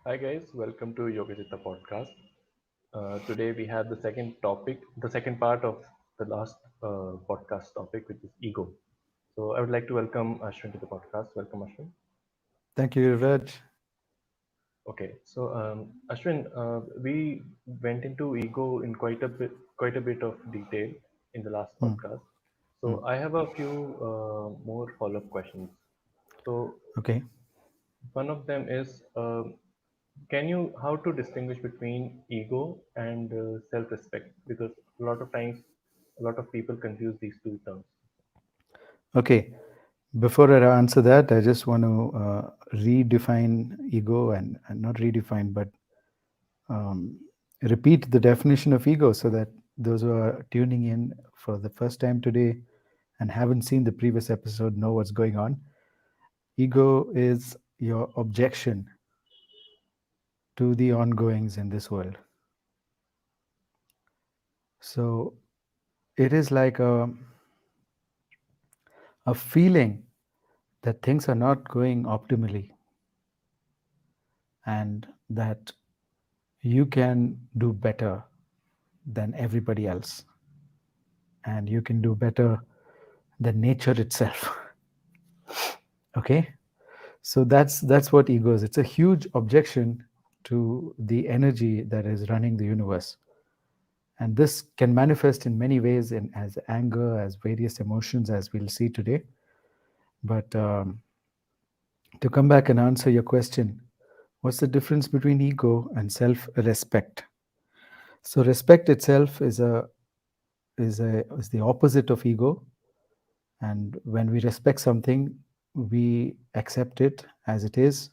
Hi guys, welcome to Yoga podcast. Today we have the second topic, the second part of the last podcast topic, which is ego. So I would like to welcome Ashwin to the podcast. Welcome, Ashwin. Thank you, Raj. Okay, so Ashwin, we went into ego in quite a bit of detail in the last Hmm, podcast. hmm. So I have a few more follow-up questions. So Okay. one of them is, can you how to distinguish between ego and self-respect? Because a lot of times, a lot of people confuse these two terms. Okay. Before I answer that, I just want to redefine ego and not redefine, but um, repeat the definition of ego so that those who are tuning in for the first time today and haven't seen the previous episode know what's going on. Ego is your objection to the ongoings in this world. So it is like a feeling that things are not going optimally and that you can do better than everybody else and you can do better than nature itself. Okay, so that's what ego is. It's a huge objection to the energy that is running the universe, and this can manifest in many ways, in as anger, as various emotions, as we'll see today. But to come back and answer your question, what's the difference between ego and self-respect? So respect itself is the opposite of ego. And when we respect something, we accept it as it is,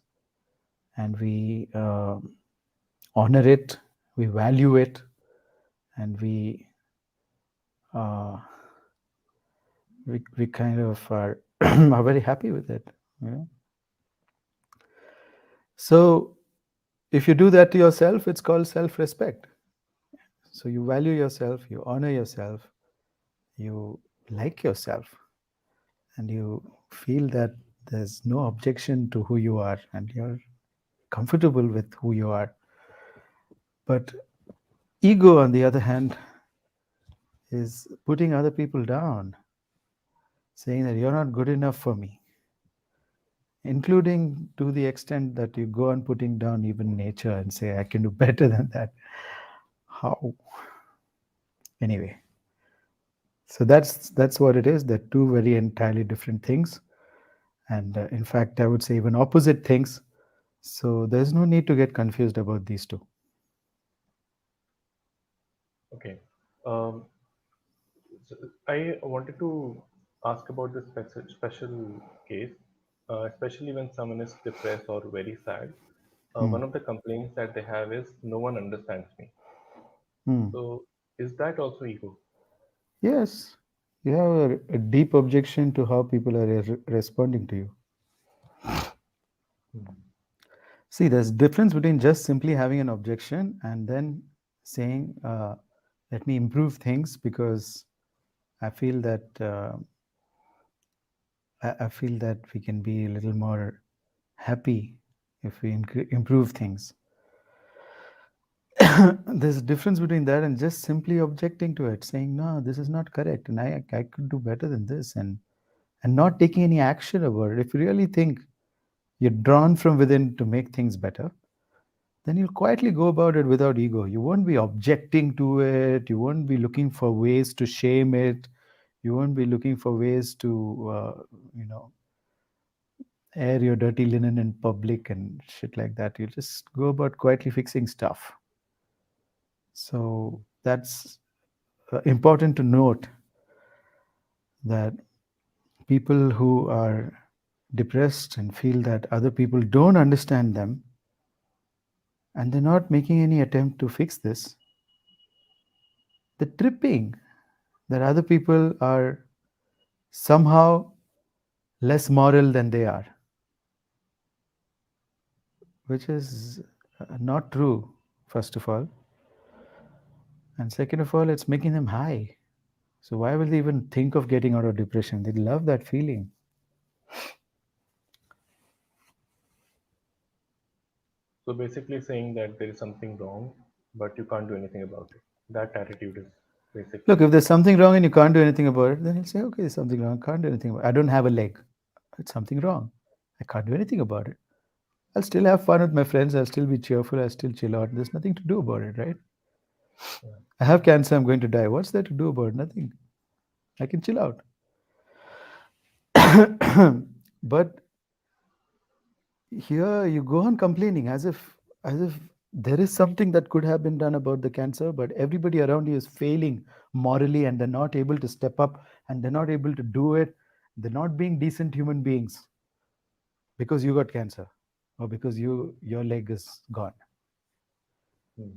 and we honor it, we value it, and uh, we kind of are, are very happy with it. You know? So if you do that to yourself, it's called self-respect. So you value yourself, you honor yourself, you like yourself, and you feel that there's no objection to who you are, and you're comfortable with who you are. But ego, on the other hand, is putting other people down, saying that you're not good enough for me, including to the extent that you go on putting down even nature and say, I can do better than that. How? Anyway, so that's what it is. They're two very entirely different things. And in fact, I would say even opposite things. So there's no need to get confused about these two. Okay, um, so I wanted to ask about this special case, especially when someone is depressed or very sad. Hmm. One of the complaints that they have is no one understands me. Hmm. So is that also ego? Yes, you have a deep objection to how people are responding to you. Hmm. See, there's difference between just simply having an objection and then saying, "Let me improve things because I feel that I feel that we can be a little more happy if we improve things." There's a difference between that and just simply objecting to it, saying, "No, this is not correct, and I could do better than this," and not taking any action about it. If you really think you're drawn from within to make things better, then you'll quietly go about it without ego. You won't be objecting to it. You won't be looking for ways to shame it. You won't be looking for ways to, you know, air your dirty linen in public and shit like that. You just go about quietly fixing stuff. So that's important to note that people who are depressed and feel that other people don't understand them and they're not making any attempt to fix this, the tripping that other people are somehow less moral than they are, which is not true, first of all. And second of all, it's making them high. So why will they even think of getting out of depression? They love that feeling. So basically saying that there is something wrong, but you can't do anything about it. That attitude is Look, basically. if there's something wrong and you can't do anything about it, then he'll say, okay, there's something wrong. Can't do anything about it. I don't have a leg. It's something wrong. I can't do anything about it. I'll still have fun with my friends. I'll still be cheerful. I'll still chill out. There's nothing to do about it, right? Yeah. I have cancer. I'm going to die. What's there to do about it? Nothing. I can chill out. But here you go on complaining as if there is something that could have been done about the cancer, but everybody around you is failing morally and they're not able to step up and they're not able to do it. They're not being decent human beings because you got cancer or because your leg is gone. Hmm.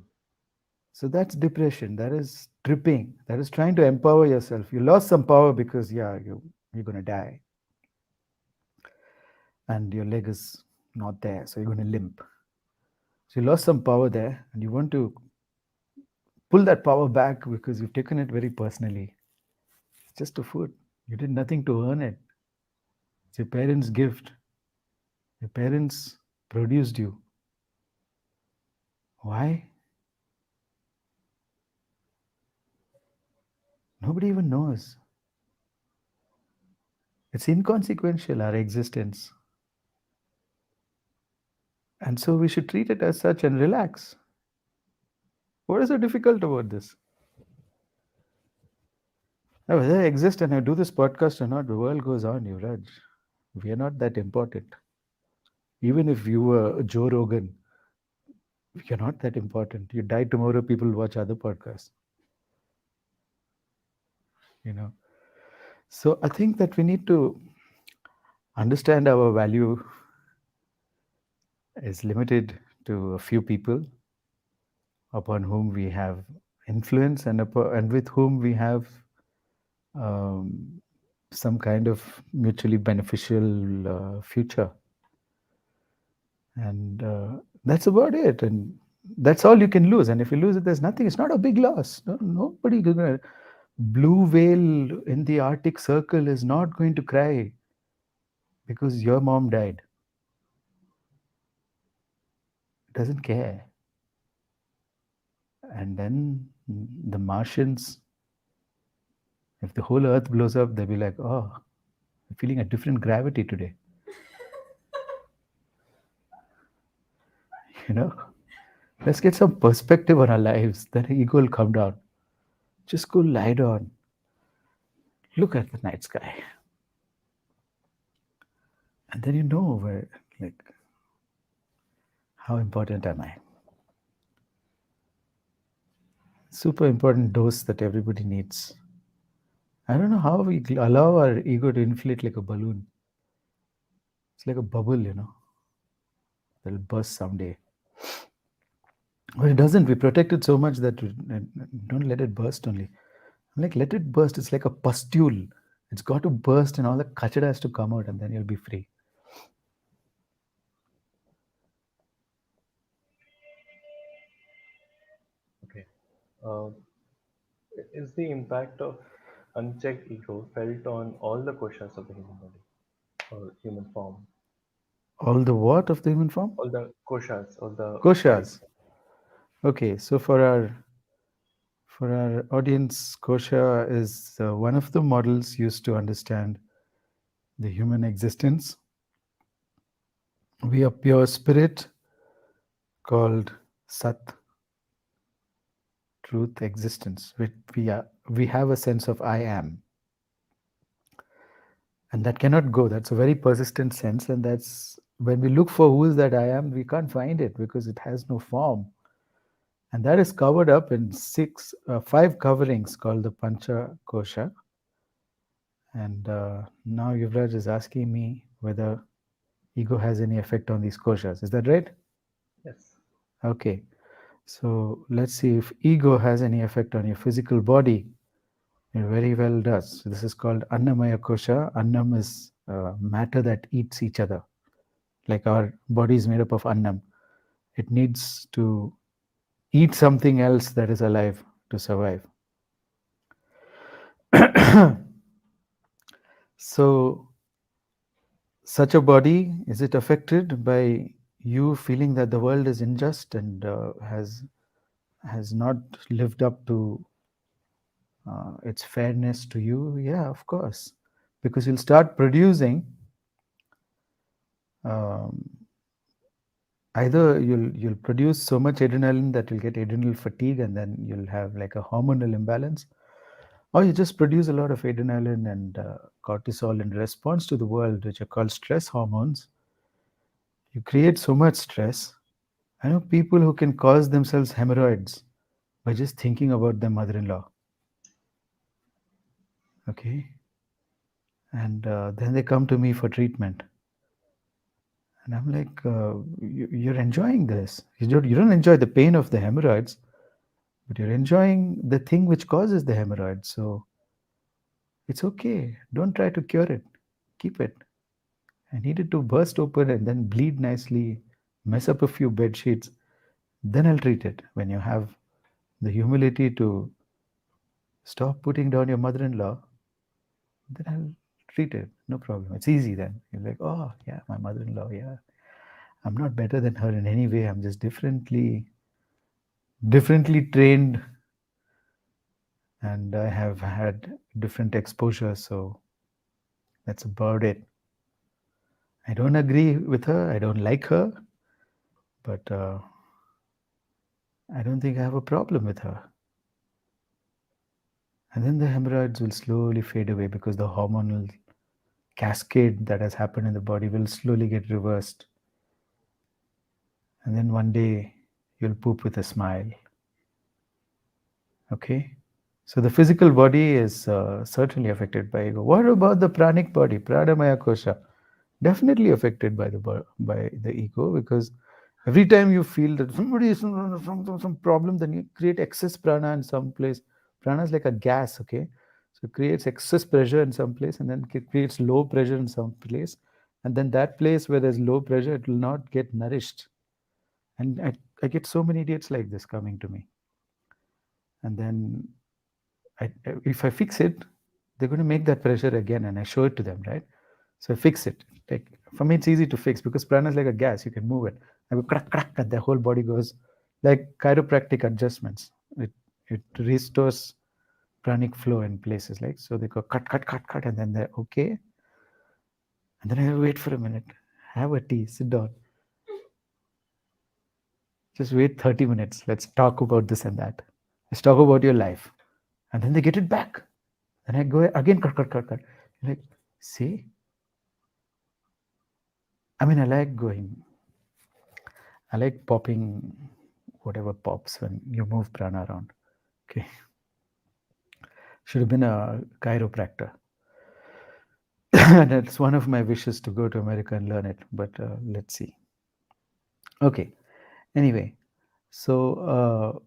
So that's depression. That is tripping. That is trying to empower yourself. You lost some power because yeah, you're gonna die and your leg is not there, so you're gonna limp. So you lost some power there and you want to pull that power back because you've taken it very personally. It's just a food. You did nothing to earn it. It's your parents' gift. Your parents produced you. Why? Nobody even knows. It's inconsequential, our existence. And so we should treat it as such and relax. What is so difficult about this? Now, whether I exist and I do this podcast or not, the world goes on, Yuvraj. We are not that important. Even if you were Joe Rogan, you're not that important. You die tomorrow, people watch other podcasts, you know. So I think that we need to understand our value is limited to a few people upon whom we have influence and with whom we have um, some kind of mutually beneficial future. And that's about it. And that's all you can lose. And if you lose it, there's nothing. It's not a big loss. Nobody gonna blue whale in the Arctic Circle is not going to cry because your mom died. Doesn't care. And then the Martians, if the whole Earth blows up, they'll be like, "Oh, I'm feeling a different gravity today." You know, let's get some perspective on our lives. Then ego will come down. Just go lie down. Look at the night sky, and then you know where, like, how important am I? Super important dose that everybody needs. I don't know how we allow our ego to inflate like a balloon. It's like a bubble, that'll burst someday. But it doesn't. We protect it so much that we don't let it burst only. I'm like, let it burst. It's like a pustule. It's got to burst and all the kachada has to come out and then you'll be free. Okay. Uh, is the impact of unchecked ego felt on all the koshas of the human body or human form? All the what of the human form? All the koshas, all the five. Koshas. Okay, so for our audience, kosha is one of the models used to understand the human existence. We are pure spirit called Sat, truth, existence. We have a sense of I am, and that cannot go. That's a very persistent sense, and that's when we look for who is that I am, we can't find it because it has no form, and that is covered up in five coverings called the Pancha Kosha. And now Yuvraj is asking me whether ego has any effect on these koshas. Is that right? Yes. Okay. So let's see if ego has any effect on your physical body. It very well does. So this is called Annamaya Kosha. Annam is matter that eats each other. Like our body is made up of Annam. It needs to eat something else that is alive to survive. So such a body, is it affected by you feeling that the world is unjust and has not lived up to its fairness to you, yeah, of course, because you'll start producing um, either you'll produce so much adrenaline that you'll get adrenal fatigue and then you'll have like a hormonal imbalance, or you just produce a lot of adrenaline and cortisol in response to the world, which are called stress hormones. You create so much stress. I know people who can cause themselves hemorrhoids by just thinking about their mother-in-law. Okay, and then they come to me for treatment, and I'm like, you're enjoying this. You don't enjoy the pain of the hemorrhoids, but you're enjoying the thing which causes the hemorrhoids. So it's okay. Don't try to cure it. Keep it. I needed to burst open and then bleed nicely, mess up a few bed sheets. Then I'll treat it. When you have the humility to stop putting down your mother-in-law, then I'll treat it. No problem. It's easy then. You're like, oh yeah, my mother-in-law. Yeah, I'm not better than her in any way. I'm just differently trained, and I have had different exposure. So that's about it. I don't agree with her. I don't like her, but I don't think I have a problem with her. And then the hemorrhoids will slowly fade away because the hormonal cascade that has happened in the body will slowly get reversed. And then one day you'll poop with a smile. Okay? So the physical body is certainly affected by ego. What about the pranic body, pranamaya kosha? Definitely affected by by the ego, because every time you feel that somebody is some problem, then you create excess prana in some place. Prana is like a gas, okay? So it creates excess pressure in some place, and then it creates low pressure in some place, and then that place where there's low pressure, it will not get nourished. And I get so many idiots like this coming to me, and then if I fix it, they're going to make that pressure again, and I show it to them, right? So I fix it. Like for me, it's easy to fix because prana is like a gas; you can move it. I go crack, crack, and the whole body goes like chiropractic adjustments. It restores pranic flow in places like so. They go cut, cut, cut, cut, and then they're okay. And then I wait for a minute, have a tea, sit down, just wait 30 minutes. Let's talk about this and that. Let's talk about your life, and then they get it back. Then I go again, cut, cut, cut, cut. Like, see, I mean, I like popping whatever pops when you move prana around. Okay. Should have been a chiropractor. And it's one of my wishes to go to America and learn it, but let's see. Okay. Anyway, so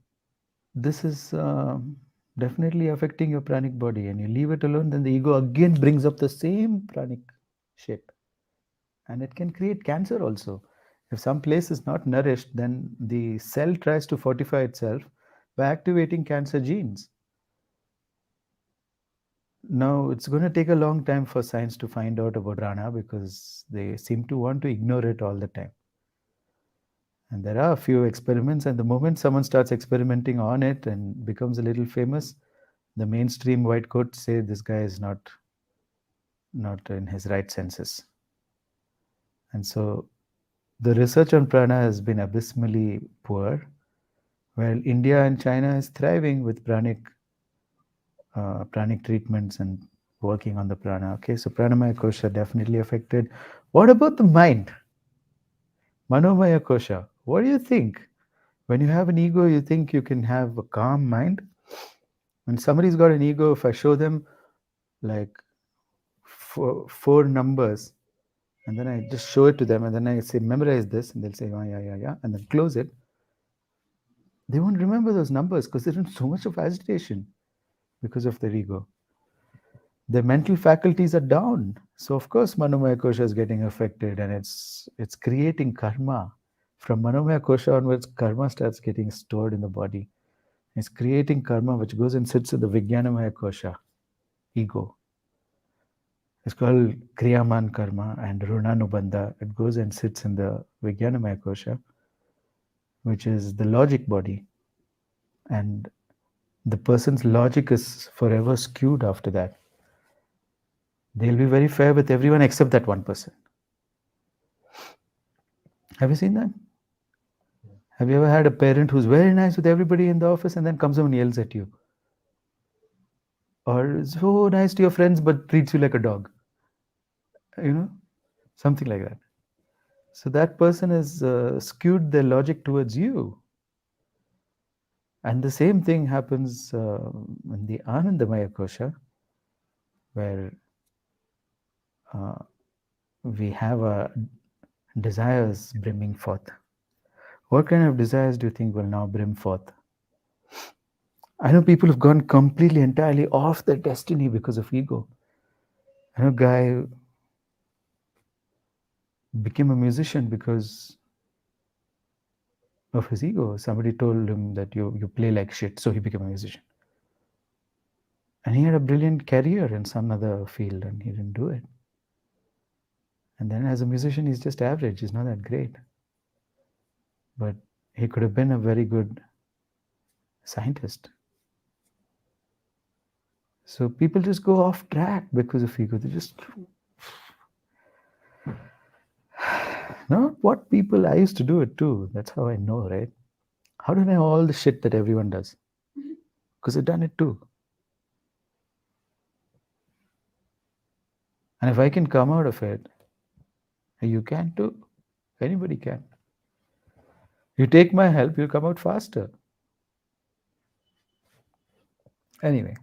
this is definitely affecting your pranic body, and you leave it alone, then the ego again brings up the same pranic shit. And it can create cancer also. If some place is not nourished, then the cell tries to fortify itself by activating cancer genes. Now, it's going to take a long time for science to find out about prana because they seem to want to ignore it all the time. And there are a few experiments, and the moment someone starts experimenting on it and becomes a little famous, the mainstream white coats say this guy is not in his right senses. And so the research on prana has been abysmally poor, while India and China is thriving with pranic treatments and working on the prana. Okay, so pranamaya kosha definitely affected. What about the mind? Manomaya kosha. What do you think? When you have an ego, you think you can have a calm mind. When somebody's got an ego, if I show them like four numbers, and then I just show it to them, and then I say, memorize this, and they'll say, oh, yeah, yeah, yeah, and then close it. They won't remember those numbers because they're in so much of agitation because of their ego. Their mental faculties are down. So of course Manomaya Kosha is getting affected, and it's creating karma. From Manomaya Kosha onwards, karma starts getting stored in the body. It's creating karma which goes and sits in the Vijnanamaya Kosha, ego. It's called Kriyaman Karma and Runanubandha. It goes and sits in the Vijnanamaya kosha, which is the logic body. And the person's logic is forever skewed after that. They'll be very fair with everyone except that one person. Have you seen that? Have you ever had a parent who's very nice with everybody in the office and then comes home and yells at you? Or is so nice to your friends but treats you like a dog? You know, something like that. So that person has skewed their logic towards you. And the same thing happens in the Anandamaya kosha, where uh, we have desires brimming forth. What kind of desires do you think will now brim forth? I know people have gone completely, entirely off their destiny because of ego. I know a guy who became a musician because of his ego. Somebody told him that you play like shit, so he became a musician. And he had a brilliant career in some other field, and he didn't do it. And then as a musician, he's just average. He's not that great. But he could have been a very good scientist. So people just go off track because of ego. They just not what people. I used to do it too. That's how I know, right? How do I know all the shit that everyone does? Because I've done it too. And if I can come out of it, you can too. Anybody can. You take my help, you'll come out faster. Anyway,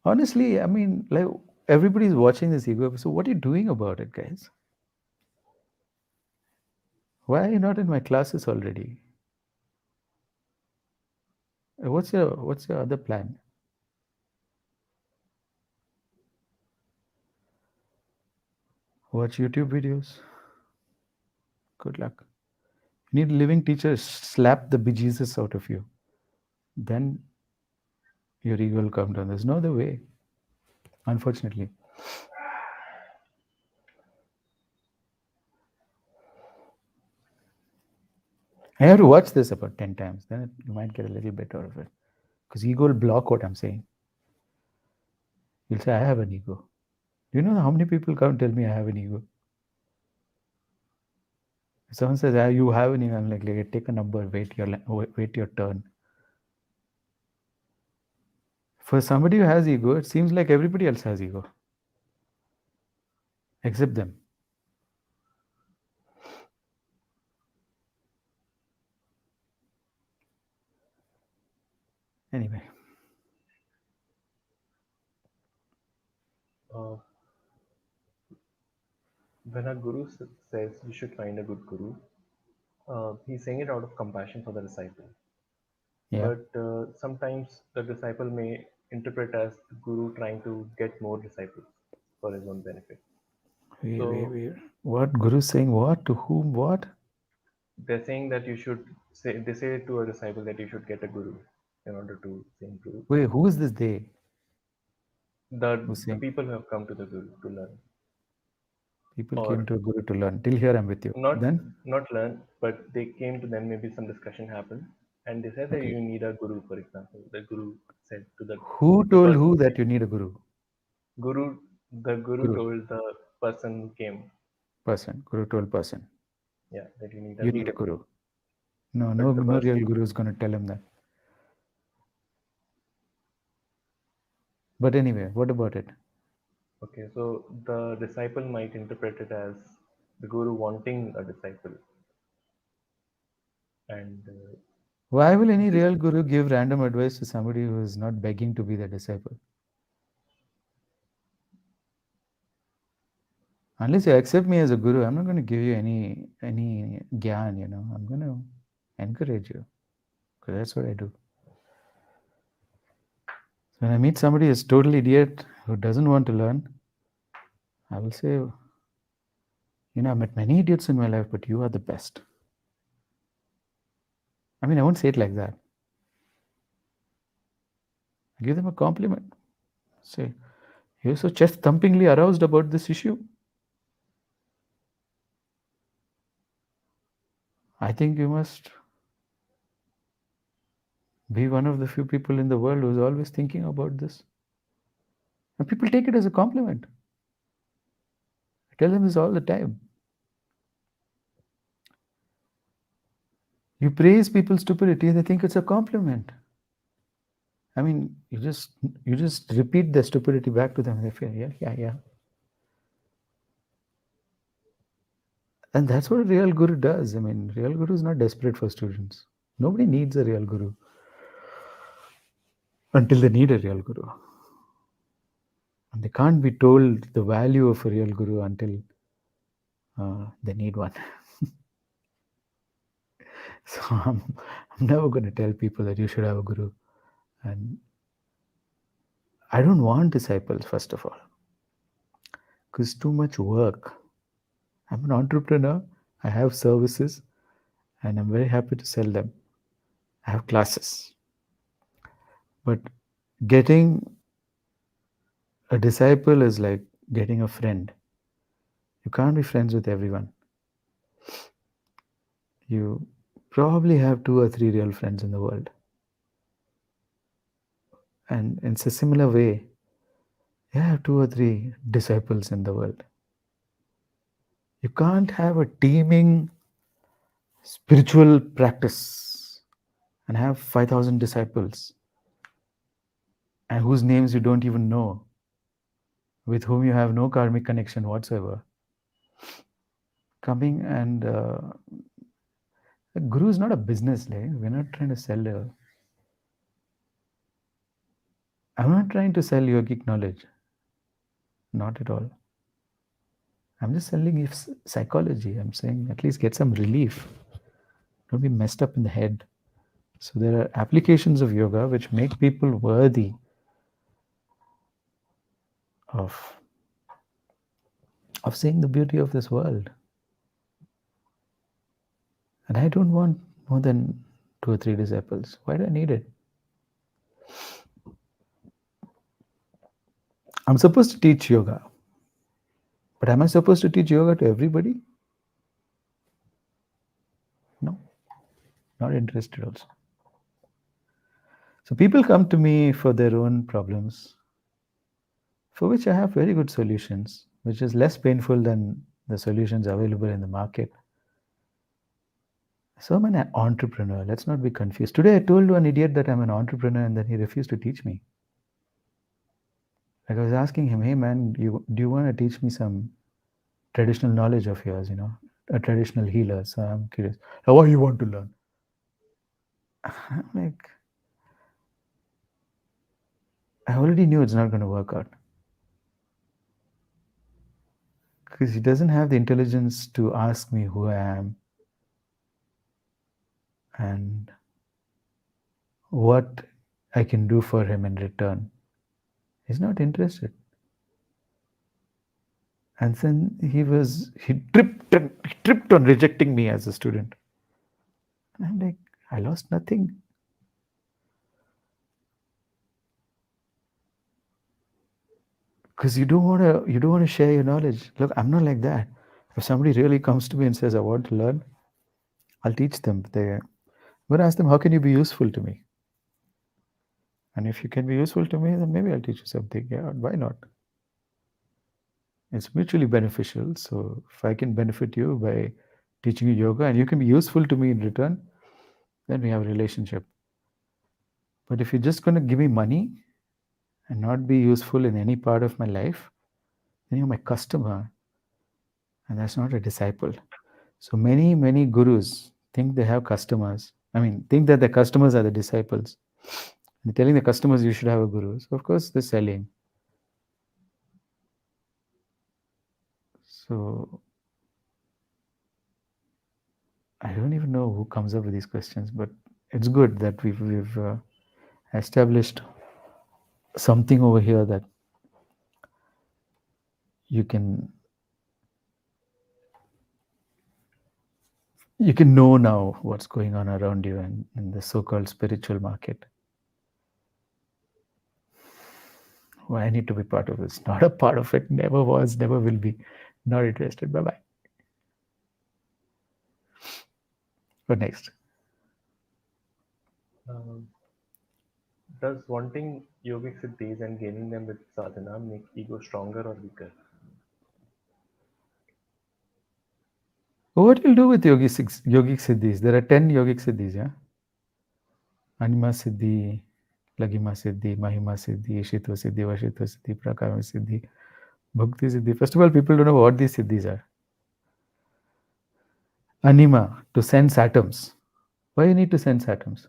honestly, I mean, like everybody's watching this ego episode. What are you doing about it, guys? Why are you not in my classes already? What's your other plan? Watch YouTube videos. Good luck. You need a living teacher slap the bejesus out of you. Then your ego will come down. There's no other way, unfortunately. I have to watch this about 10 times. Then you might get a little bit out of it. Because ego will block what I'm saying. You'll say, I have an ego. Do you know how many people come and tell me I have an ego? If someone says, you have an ego, I'm like, take a number, wait your turn. For somebody who has ego, it seems like everybody else has ego. Except them. Anyway. Uh, when a guru says you should find a good guru, he's saying it out of compassion for the disciple. Yeah. But sometimes the disciple may interpret as the guru trying to get more disciples for his own benefit. So Wait. What? Guru saying what? To whom what? they're saying that you should say, they say to a disciple that you should get a guru in order to improve. Wait, who is this they? Who's The saying people who have come to the guru to learn, people came or to a guru to learn? Till here I'm with you. not Then? not learn, but they came to them. Maybe some discussion happened, and they said that Okay. you need a guru. For example, the guru said to Who the told person who who that came. you need a guru? Guru, the guru Guru. told the person who came, Person. Guru told person. yeah, that you need a You need a guru. guru. No, But the no person, real guru is going to tell him that. But anyway, what about it? okay, so the disciple might interpret it as the guru wanting a disciple, and Why will any this real guru give random advice to somebody who is not begging to be their disciple? Unless you accept me as a guru, I'm not going to give you any gyan, I'm going to encourage you. Because that's what I do. So when I meet somebody who's total idiot who doesn't want to learn, I will say, I met many idiots in my life, but you are the best. I mean, I won't say it like that. I give them a compliment. Say, you're so chest thumpingly aroused about this issue. I think you must be one of the few people in the world who's always thinking about this. And people take it as a compliment. I tell them this all the time. You praise people's stupidity, they think it's a compliment. I mean, you just repeat their stupidity back to them. They feel, yeah, yeah, yeah. And that's what a real guru does. I mean, real guru is not desperate for students. Nobody needs a real guru until they need a real guru. And they can't be told the value of a real guru until they need one. So I'm never going to tell people that you should have a guru. And I don't want disciples, first of all, because too much work. I'm an entrepreneur. I have services and I'm very happy to sell them. I have classes. But getting a disciple is like getting a friend. You can't be friends with everyone. You probably have two or three real friends in the world. And it's a similar way. You have two or three disciples in the world. You can't have a teeming spiritual practice and have 5,000 disciples and whose names you don't even know, with whom you have no karmic connection whatsoever. Coming and a guru is not a business. Like, we're not trying to sell I'm not trying to sell yogic knowledge. Not at all. I'm just selling you psychology. I'm saying at least get some relief. Don't be messed up in the head. So there are applications of yoga which make people worthy of seeing the beauty of this world. And I don't want more than two or three disciples. Why do I need it? I'm supposed to teach yoga. But am I supposed to teach yoga to everybody? No, not interested also. So people come to me for their own problems, for which I have very good solutions, which is less painful than the solutions available in the market. So I'm an entrepreneur. Let's not be confused. Today I told one idiot that I'm an entrepreneur and then he refused to teach me. Like I was asking him, hey man, do you want to teach me some traditional knowledge of yours, a traditional healer? So I'm curious. Why you want to learn? I'm like, I already knew it's not going to work out. Because he doesn't have the intelligence to ask me who I am and what I can do for him in return. He's not interested. And then he tripped on rejecting me as a student. And I'm like, I lost nothing. Because you don't want to share your knowledge. Look, I'm not like that. If somebody really comes to me and says, I want to learn, I'll teach them. I'm going to ask them, how can you be useful to me? And if you can be useful to me, then maybe I'll teach you something. Yeah, why not? It's mutually beneficial. So if I can benefit you by teaching you yoga and you can be useful to me in return, then we have a relationship. But if you're just going to give me money and not be useful in any part of my life, then you're my customer. And that's not a disciple. So many gurus think they have customers. I mean, think that the customers are the disciples. They're telling the customers you should have a guru. So of course they're selling. So I don't even know who comes up with these questions, but it's good that we've established something over here that you can know now what's going on around you in the so-called spiritual market. Well, I need to be part of this. Not a part of it. Never was, never will be. Not interested. Bye bye. What next? Um, does wanting yogic siddhis and gaining them with sadhana make ego stronger or weaker? What you'll do with yogic siddhis? There are 10 yogic siddhis, yeah? Anima siddhi, lagima siddhi, mahima siddhi, ishitva siddhi, vashitva siddhi, prakama siddhi, bhakti siddhi. First of all, people don't know what these siddhis are. Anima, to sense atoms. Why you need to sense atoms?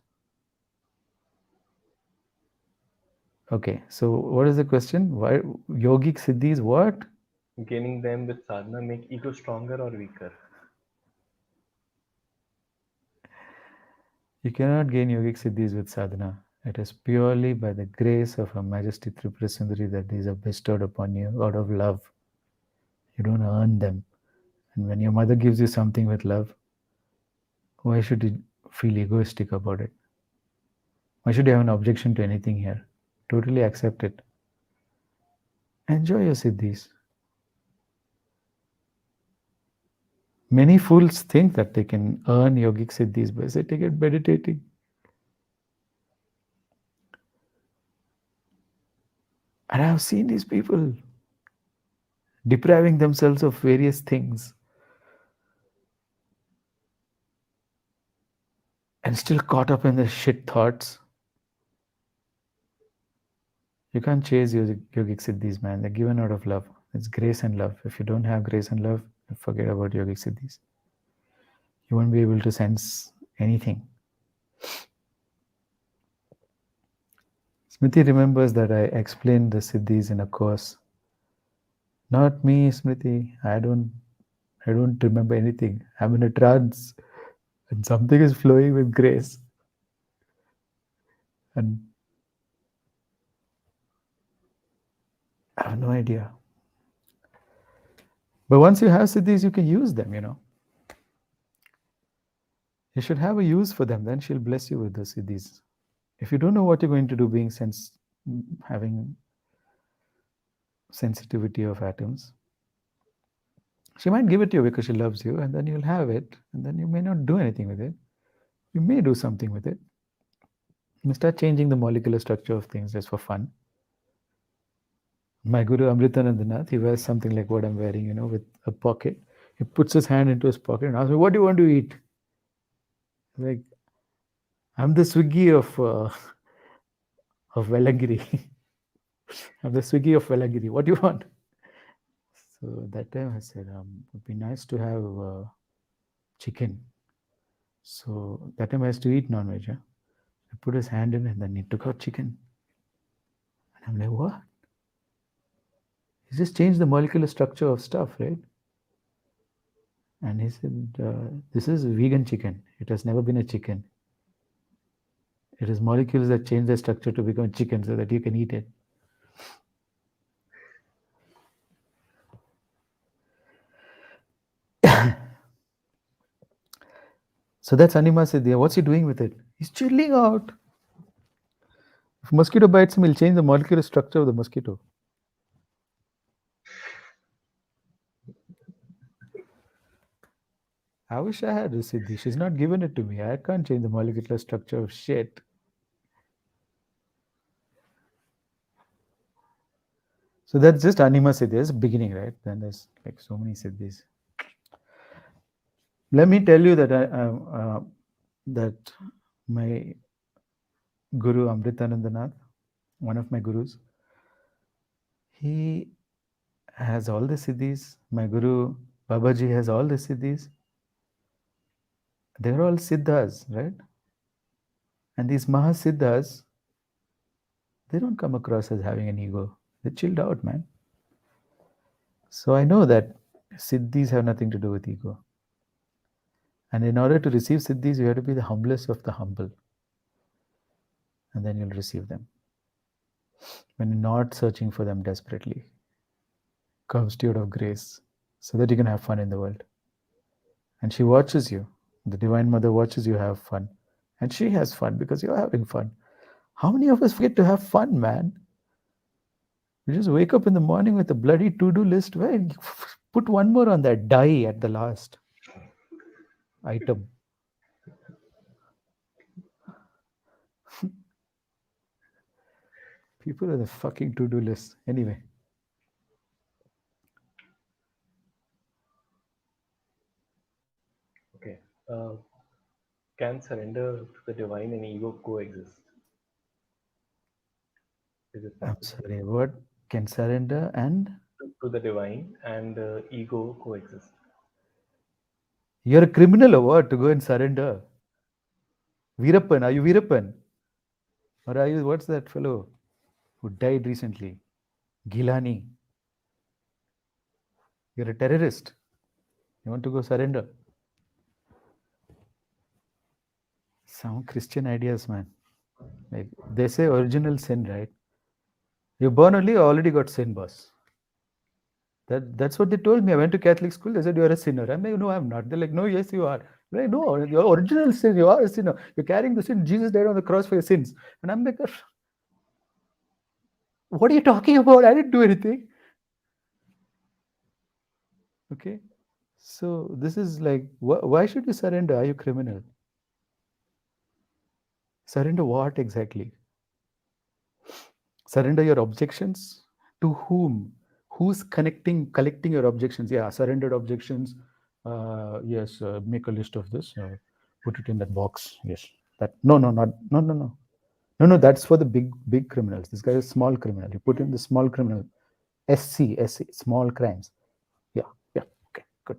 Okay, so what is the question? Why yogic siddhis what? Gaining them with sadhana make ego stronger or weaker? You cannot gain yogic siddhis with sadhana. It is purely by the grace of Her Majesty Tripura Sundari that these are bestowed upon you out of love. You don't earn them. And when your mother gives you something with love, why should you feel egoistic about it? Why should you have an objection to anything here? Totally accept it. Enjoy your siddhis. Many fools think that they can earn yogic siddhis by sitting and meditating. And I have seen these people depriving themselves of various things and still caught up in their shit thoughts. You can't chase yogic siddhis, man. They're given out of love. It's grace and love. If you don't have grace and love, forget about yogic siddhis. You won't be able to sense anything. Smriti remembers that I explained the siddhis in a course. Not me, Smriti. I don't remember anything. I'm in a trance and something is flowing with grace. And I have no idea. But once you have siddhis, you can use them, You should have a use for them. Then she'll bless you with the siddhis. If you don't know what you're going to do, having sensitivity of atoms, she might give it to you because she loves you, and then you'll have it, and then you may not do anything with it. You may do something with it. You start changing the molecular structure of things just for fun. My guru Amritanandanath, he wears something like what I'm wearing, with a pocket. He puts his hand into his pocket and asks me, "What do you want to eat?" Like, I'm the Swiggy of Velagiri. I'm the Swiggy of Velagiri. What do you want? So that time I said, it'd be nice to have chicken. So that time I used to eat non-veg. Huh? I put his hand in and then he took out chicken. And I'm like, what? He just changed the molecular structure of stuff, right? And he said, this is vegan chicken. It has never been a chicken. It is molecules that change their structure to become chicken so that you can eat it. So that's Anima Siddhya. What's he doing with it? He's chilling out. If a mosquito bites him, he'll change the molecular structure of the mosquito. I wish I had a Siddhi. She's not given it to me. I can't change the molecular structure of shit. So that's just Anima Siddhi. That's the beginning, right? Then there's like so many Siddhis. Let me tell you that that my Guru Amritanandanath, one of my gurus, he has all the siddhis. My Guru Babaji has all the siddhis. They're all siddhas, right? And these Mahasiddhas, they don't come across as having an ego. They're chilled out, man. So I know that siddhis have nothing to do with ego. And in order to receive siddhis, you have to be the humblest of the humble. And then you'll receive them. When you're not searching for them desperately, comes to you out of grace so that you can have fun in the world. And she watches you. The Divine Mother watches you have fun. And she has fun because you're having fun. How many of us forget to have fun, man? You just wake up in the morning with a bloody to-do list. Well, you put one more on that die at the last item. People are the fucking to-do list. Anyway, Okay. Uh, can surrender to the divine and ego coexist? Is it I'm possible? sorry. What can surrender and To the divine and ego coexist. you're a criminal or what to go and surrender? Veerappan, are you Veerappan? Or are you, what's that fellow who died recently? Gilani. You're a terrorist. You want to go surrender? Some Christian ideas, man. Like they say original sin, right? You're born only, you already got sin, boss. That's what they told me. I went to Catholic school. They said you're a sinner. I'm like, no, I'm not. They're like, no, yes, you are. I'm like, no, your original sin. You are a sinner. You're carrying the sin. Jesus died on the cross for your sins. And I'm like, what are you talking about? I didn't do anything. Okay. So this is like, why should you surrender? Are you criminal? Surrender what exactly? Surrender your objections to whom? Who's collecting your objections? Yeah, surrendered objections. Yes, make a list of this. Put it in that box. Yes, that. No, no, not no, no, no, no, no. That's for the big criminals. This guy is small criminal. You put in the small criminal. SC, small crimes. Yeah, yeah. Okay, good.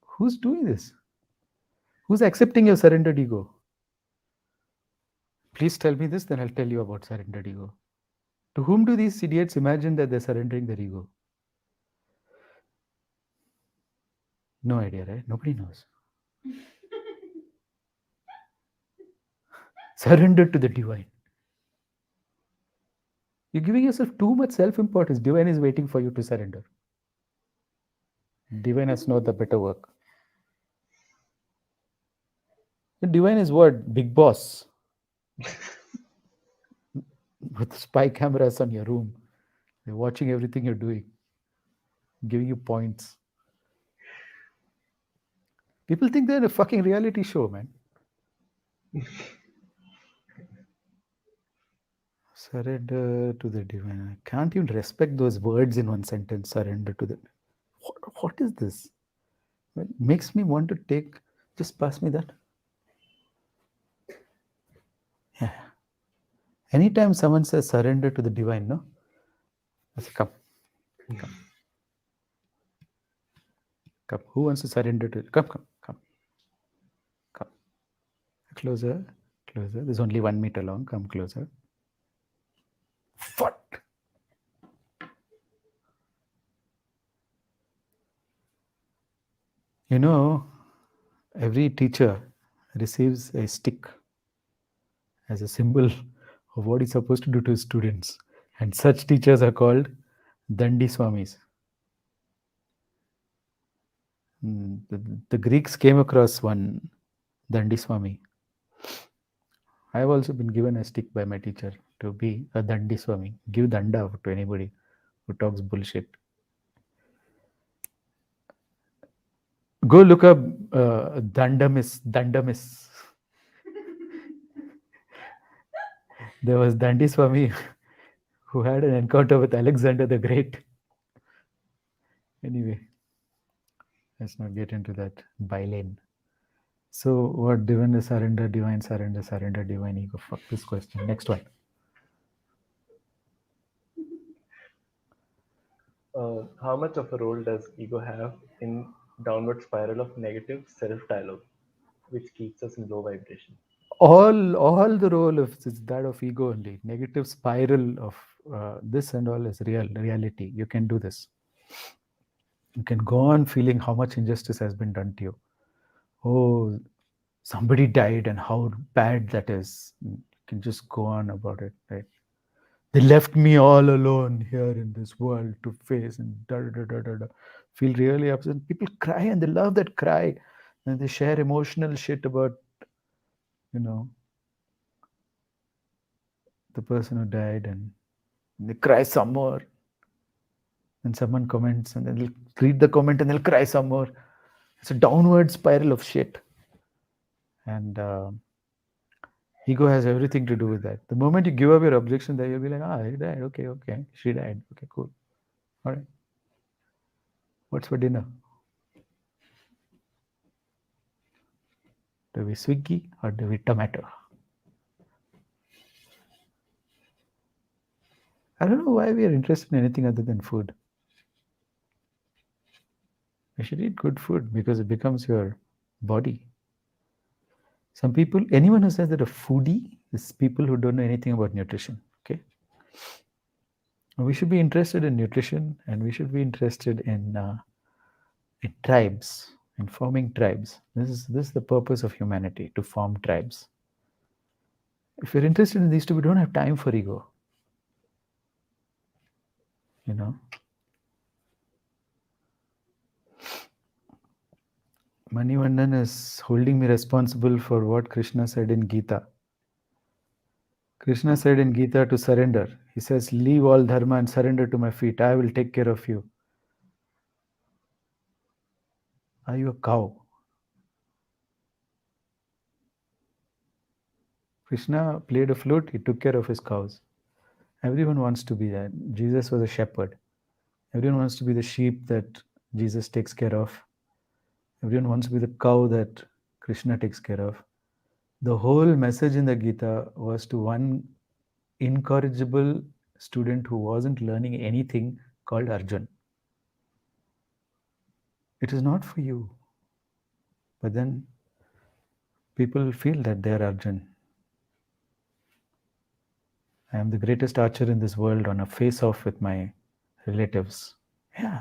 Who's doing this? Who's accepting your surrendered ego? Please tell me this, then I'll tell you about surrendered ego. To whom do these idiots imagine that they're surrendering their ego? No idea, right? Nobody knows. Surrender to the divine. You're giving yourself too much self importance. Divine is waiting for you to surrender. Divine has no the better work. The divine is what? Big boss with spy cameras on your room. They're watching everything you're doing, giving you points. People think they're in a fucking reality show, man. Surrender to the divine. I can't even respect those words in one sentence. Surrender to the. What is this? It makes me want to take. Just pass me that. Yeah. Anytime someone says surrender to the divine, no? I say, come, come, come. Who wants to surrender to? Come, come, come, come. Closer, closer. There's only 1 meter long. Come closer. What? You know, every teacher receives a stick as a symbol of what he's supposed to do to his students. And such teachers are called Dandi Swamis. The Greeks came across one Dandi Swami. I've also been given a stick by my teacher to be a Dandi Swami. Give danda to anybody who talks bullshit. Go look up Dandamis. There was Dandi Swami who had an encounter with Alexander the Great. Anyway, let's not get into that bylane. So, what divine is surrender, divine surrender, surrender, divine ego? Fuck this question. Next one. How much of a role does ego have in downward spiral of negative self-dialogue, which keeps us in low vibration? All the role of is that of ego only. Negative spiral of this and all is reality. You can do this. You can go on feeling how much injustice has been done to you. Oh, somebody died and how bad that is. You can just go on about it, right? They left me all alone here in this world to face and da da da da da. Feel really upset. People cry and they love that cry, and they share emotional shit about you know the person who died and And they cry some more. And someone comments, and then they'll read the comment and they'll cry some more. It's a downward spiral of shit. And ego has everything to do with that. The moment you give up your objection, there you'll be like, he died. Okay, okay. She died. Okay, cool. All right. What's for dinner? Do we Swiggy or do we tomato? I don't know why we are interested in anything other than food. You should eat good food because it becomes your body. Some people, anyone who says that a foodie is people who don't know anything about nutrition. Okay. We should be interested in nutrition and we should be interested in tribes, in forming tribes. This is the purpose of humanity, to form tribes. If you're interested in these two, we don't have time for ego. You know, Manivandan is holding me responsible for what Krishna said in Gita. Krishna said in Gita to surrender. He says, leave all dharma and surrender to my feet. I will take care of you. Are you a cow? Krishna played a flute, he took care of his cows. Everyone wants to be that. Jesus was a shepherd. Everyone wants to be the sheep that Jesus takes care of. Everyone wants to be the cow that Krishna takes care of. The whole message in the Gita was to one incorrigible student who wasn't learning anything called Arjun. It is not for you. But then people feel that they are Arjun. I am the greatest archer in this world on a face-off with my relatives.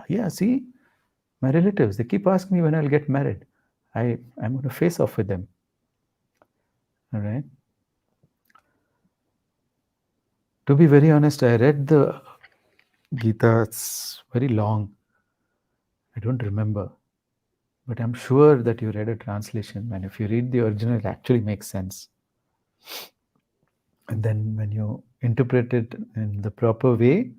Yeah, see? My relatives, they keep asking me when I'll get married. I'm going to face off with them. All right? To be very honest, I read the Gita. It's very long. I don't remember. But I'm sure that you read a translation. And if you read the original, it actually makes sense. And then when you interpret it in the proper way,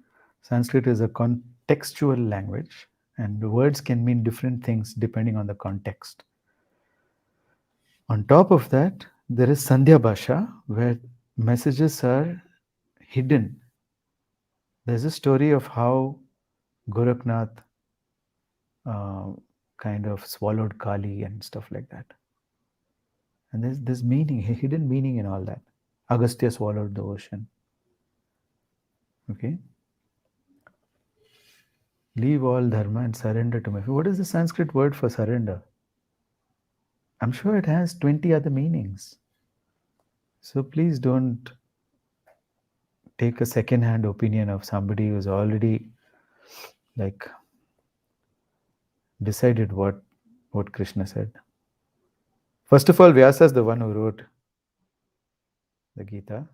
Sanskrit is a contextual language. And the words can mean different things depending on the context. On top of that, there is Sandhya Bhasha, where messages are hidden. There's a story of how Goraknath uh, kind of swallowed Kali and stuff like that. And there's meaning, hidden meaning in all that. Agastya swallowed the ocean. Okay? Leave all dharma and surrender to me. What is the Sanskrit word for surrender? I'm sure it has 20 other meanings. So please don't take a second-hand opinion of somebody who's already like decided what Krishna said. First of all, Vyasa is the one who wrote the Gita.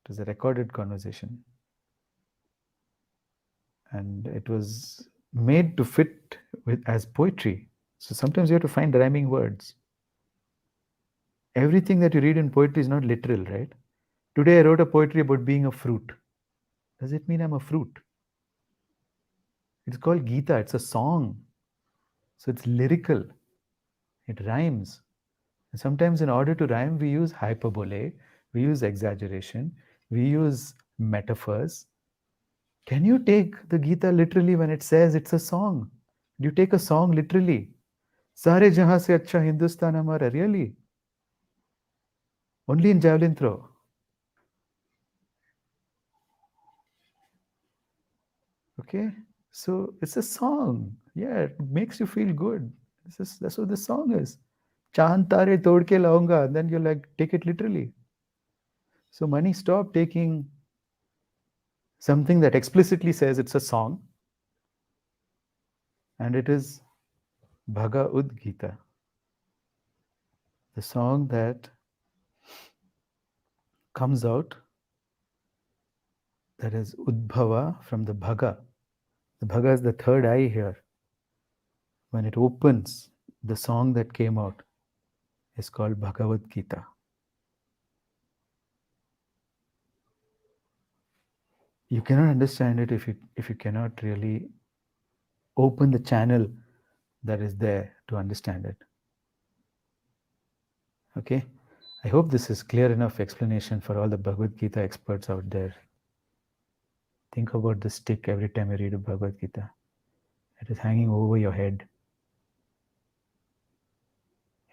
It was a recorded conversation. And it was made to fit as poetry. So sometimes you have to find rhyming words. Everything that you read in poetry is not literal, right? Today I wrote a poetry about being a fruit. Does it mean I'm a fruit? It's called Gita. It's a song. So it's lyrical. It rhymes. And sometimes in order to rhyme, we use hyperbole, we use exaggeration, we use metaphors. Can you take the Gita literally when it says it's a song? Do you take a song literally? Sare jahan se acha Hindustan hamara, really? Only in javelin throw. Okay? So it's a song. Yeah, it makes you feel good. That's what the song is. Chand tare tod ke launga. And then you're like, take it literally. So Mani, stop taking something that explicitly says it's a song and it is Bhagavad Gita, the song that comes out, that is Udbhava from the Bhaga. The Bhaga is the third eye here. When it opens, the song that came out is called Bhagavad Gita. You cannot understand it if you cannot really open the channel that is there to understand it. Okay, I hope this is clear enough explanation for all the Bhagavad Gita experts out there. Think about the stick every time you read a Bhagavad Gita. It is hanging over your head.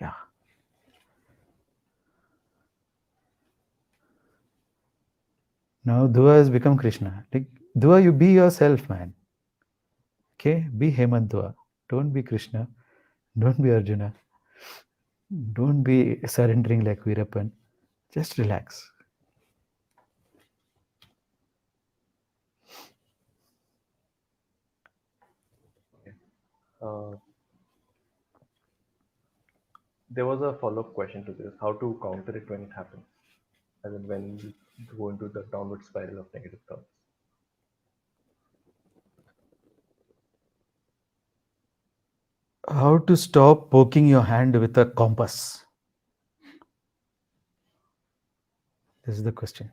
Yeah. Now Dua has become Krishna. Like, Dua, you be yourself, man. Okay? Be Hemant Dua. Don't be Krishna. Don't be Arjuna. Don't be surrendering like Veerappan. Just relax. Okay. Uh, there was a follow-up question to this: how to counter it when it happens, as in when you go into the downward spiral of negative thoughts. How to stop poking your hand with a compass? This is the question.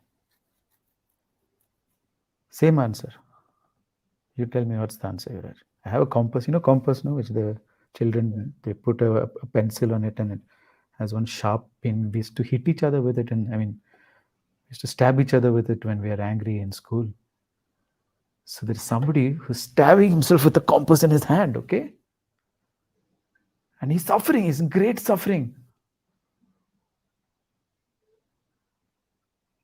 Same answer. You tell me what's the answer, Yuvraj. I have a compass. You know compass, no? Which the Yeah. children, they put a pencil on it and it has one sharp pin. We used to hit each other with it, and I mean, we used to stab each other with it when we are angry in school. So there's somebody who's stabbing himself with a compass in his hand, okay? And he's suffering, he's in great suffering.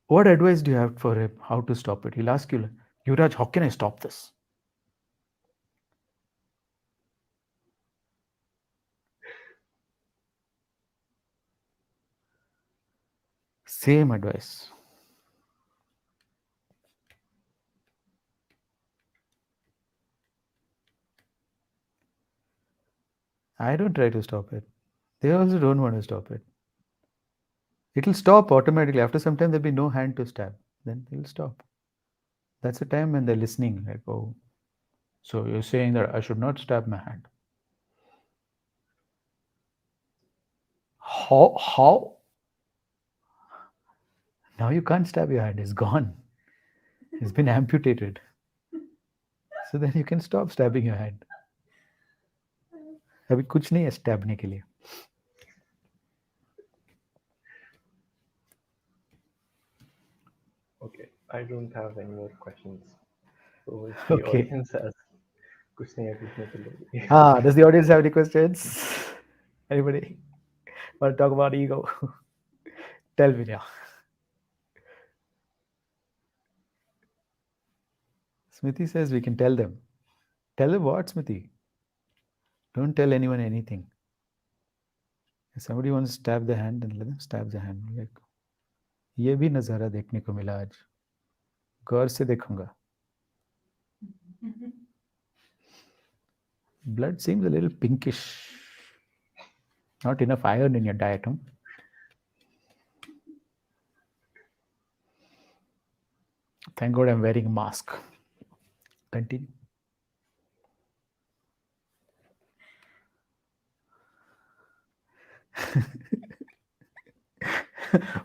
What advice do you have for him? How to stop it? He'll ask you, Yuvraj, how can I stop this? Same advice. I don't try to stop it. They also don't want to stop it. It'll stop automatically. After some time, there'll be no hand to stab. Then it'll stop. That's the time when they're listening, like, oh, so you're saying that I should not stab my hand. How? How? Now you can't stab your hand. It's gone. It's been amputated. So then you can stop stabbing your hand. अभी कुछ नहीं है स्टैबने के लिए. Okay. I don't have any more questions. So if the Okay. audience has कुछ नहीं है पूछने के लिए. Does the audience have any questions? Anybody want to talk about ego? Tell me now. Smithy says we can tell them. Tell them what, Smithy? Don't tell anyone anything. If somebody wants to stab the hand, then let them stab the hand. Like, ये भी नज़ारा देखने को मिला आज. गौर से देखूंगा. Blood seems a little pinkish. Not enough iron in your diet, huh? Thank God I'm wearing a mask. Continue.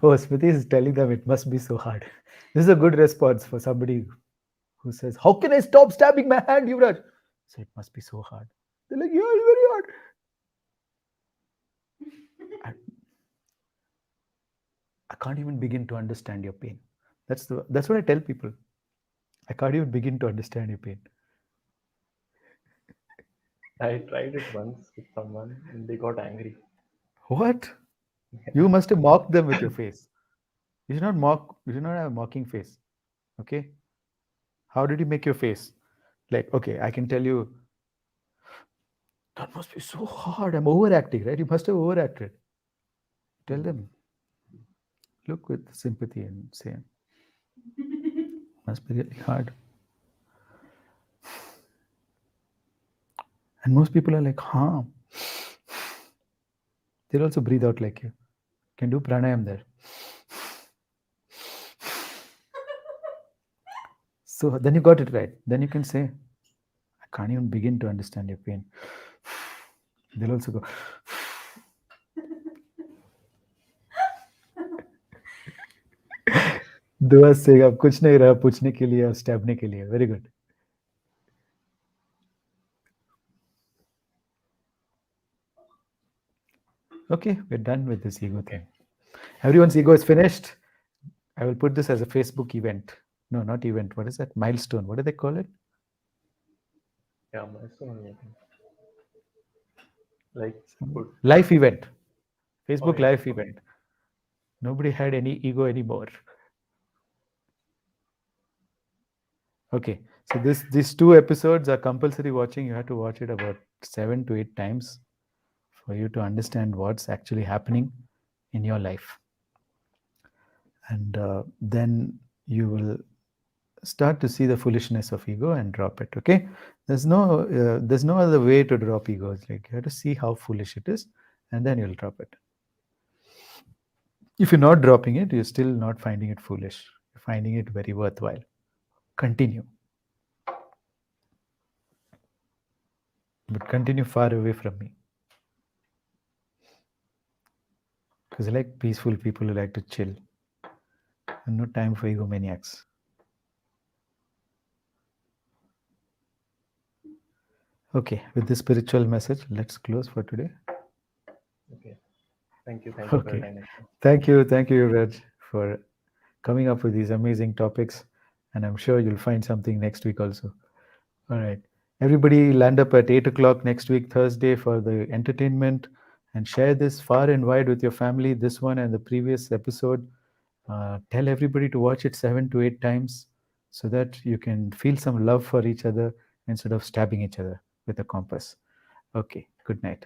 Oh, Smriti is telling them it must be so hard. This is a good response for somebody who says, how can I stop stabbing my hand, Yuvraj? So it must be so hard. They're like, yeah, it's very hard. I can't even begin to understand your pain. That's what I tell people. I can't even begin to understand your pain. I tried it once with someone and they got angry. What? You must have mocked them with your face. You should not mock. You should not have a mocking face. Okay. How did you make your face? Like, okay, I can tell you. That must be so hard. I'm overacting, right? You must have overacted. Tell them. Look with sympathy and say, must be really hard. And most people are like, huh. They'll also breathe out like you. Can do pranayam there. So then you got it right. Then you can say, I can't even begin to understand your pain. They'll also go. दुआ से अब कुछ नहीं रहा पूछने के लिए और स्टैबने के लिए. Very good. Okay, we're done with this ego Okay. thing. Everyone's ego is finished. I will put this as a Facebook event. No, not event. What is that? Milestone. What do they call it? Yeah, milestone only, I think. Like put. Life event. Oh Facebook yeah. live Okay. event. Nobody had any ego anymore. Okay, so these two episodes are compulsory watching. You have to watch it about 7 to 8 times for you to understand what's actually happening in your life, and then you will start to see the foolishness of ego and drop it. Okay, there's no other way to drop ego. It's like you have to see how foolish it is, and then you'll drop it. If you're not dropping it, you're still not finding it foolish. You're finding it very worthwhile. Continue, but continue far away from me. Because I like peaceful people who like to chill and no time for egomaniacs. Okay, with this spiritual message, let's close for today. Okay. Thank you. Thank you for your Okay. time, Ashwin. Thank you, Raj, for coming up with these amazing topics. And I'm sure you'll find something next week also. All right. Everybody land up at 8 o'clock next week, Thursday, for the entertainment, and share this far and wide with your family, this one and the previous episode. Tell everybody to watch it 7 to 8 times so that you can feel some love for each other instead of stabbing each other with a compass. Okay. Good night.